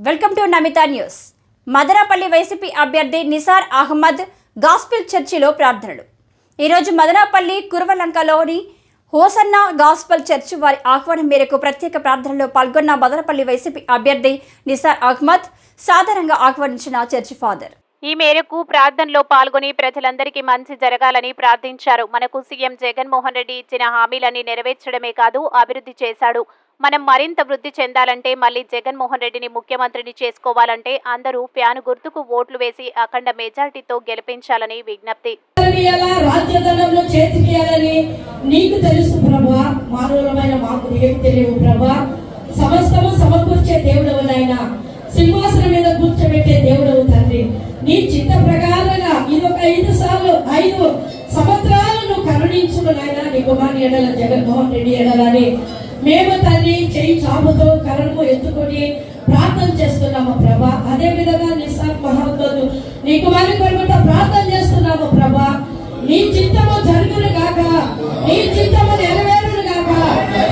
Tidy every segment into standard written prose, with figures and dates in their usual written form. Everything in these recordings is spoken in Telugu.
Welcome to Namitha news. Madanapalle YCP అభ్యర్థి నిసార్ అహ్మద్ గాస్పెల్ చర్చిలో ప్రార్థనలు. ఈరోజు మదనపల్లి కురవలంకలోని హోసన్నా గాస్పెల్ చర్చి వారి ఆహ్వానం మేరకు ప్రత్యేక ప్రార్థనలో పాల్గొన్న మదనపల్లి వైసీపీ అభ్యర్థి నిసార్ అహ్మద్ సాధారణంగా ఆహ్వానించిన చర్చి ఫాదర్. ఈ మేరకు ప్రార్థనలో పాల్గొని ప్రజలందరికీ మంచి జరగాలని ప్రార్థించారు. మనకు సీఎం జగన్మోహన్ రెడ్డి ఇచ్చిన హామీలని నెరవేర్చడమే కాదు, అభివృద్ధి చేశాడు. మనం మరింత వృద్ధి చెందాలంటే, మళ్ళీ జగన్మోహన్ రెడ్డిని ముఖ్యమంత్రిని చేసుకోవాలంటే అందరూ ఫ్యాను గుర్తుకు ఓట్లు వేసి అఖండ మెజారిటీతో గెలిపించాలని విజ్ఞప్తి. రాజ్యధనంలో చేతికియాలని నీకు తెలుసు ప్రభా, మానవులమైన మాకు ఏం తెలియవు ప్రభా. సమస్తము సమకూర్చే దేవుడవు నాయన, సింహాసనం మీద కూర్చోబెట్టే దేవుడవు తండ్రి. నీ చిత్త ప్రకారంగా ఇదొక 5 సంవత్సరాలు నువ్వు కరుణించును నాయన. నీ కుమారుని ఎడల జగన్మోహన్ రెడ్డి ఎడలని మేము తండ్రి చేయి చాపుతో కరణము ఎత్తుకొని ప్రార్థన చేస్తున్నాము ప్రభా. అదే విధంగా నిసార్ మహమ్మద్ నీ కుమారుని కొరకు ప్రార్థన చేస్తున్నాము ప్రభా. నీ చిత్తము జరుగును గాక, నీ చిత్తము నెరవేరును గాక,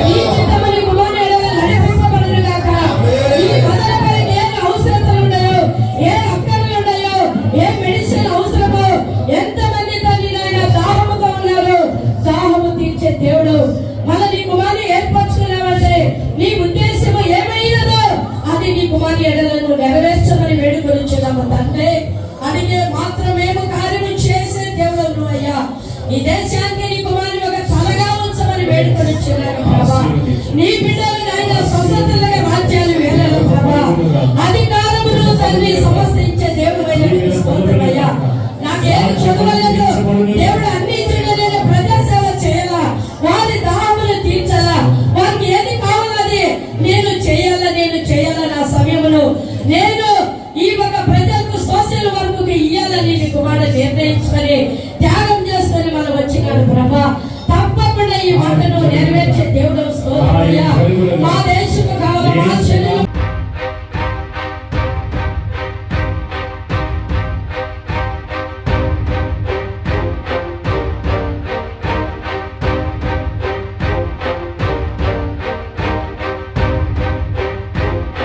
నీ చిత్తము నీ కుమారుని ఎడల నడిపింపబడును గాక. ఈ మదనపల్లి ఏ అవసరతలు ఉన్నాయో, ఏ అక్కర్లు ఉన్నాయో, ఏ మెడిసిన్ అవసరమో, ఎంతమంది తండ్రి నాయన దాహముతో ఉన్నారు, దాహము తీర్చే దేవుడు. మళ్ళీ నీ కుమారుని ఏర్పరచుకున్నావంటే నీ ఉద్దేశము ఏమైనదో అది నీ కుమారుని ఎడలను నెరవేర్చమని వేడుకొనిచున్నాము తండ్రి. అడిగే మాత్రమేమో కార్యము చేసే దేవుడు నువ్వు అయ్యా. ఈ దేశానికి నీ కుమారుని ఒక తలగా ఉంచమని వేడుకొనిచున్నాను ప్రభా. నీ బిడ్డలు నాయన స్వతంత్రులుగా రాజ్యాలు వేళలు ప్రభా. అధికారమును తండ్రి సమస్తించే దేవుడు అయ్యా. నాకేం చదవలేదు దేవుడు, అన్ని చేయలేదు, ప్రజాసేవ చేయాలా, వారి దాహములు తీర్చాలా, వారికి ఏది కావాలని నేను చేయాలా నా సమయమును నేను ఈ ఒక ప్రజలకు సోషల్ వర్క్ ఇయ్యాలని నీ కుమారుడు నిర్ణయించుకొని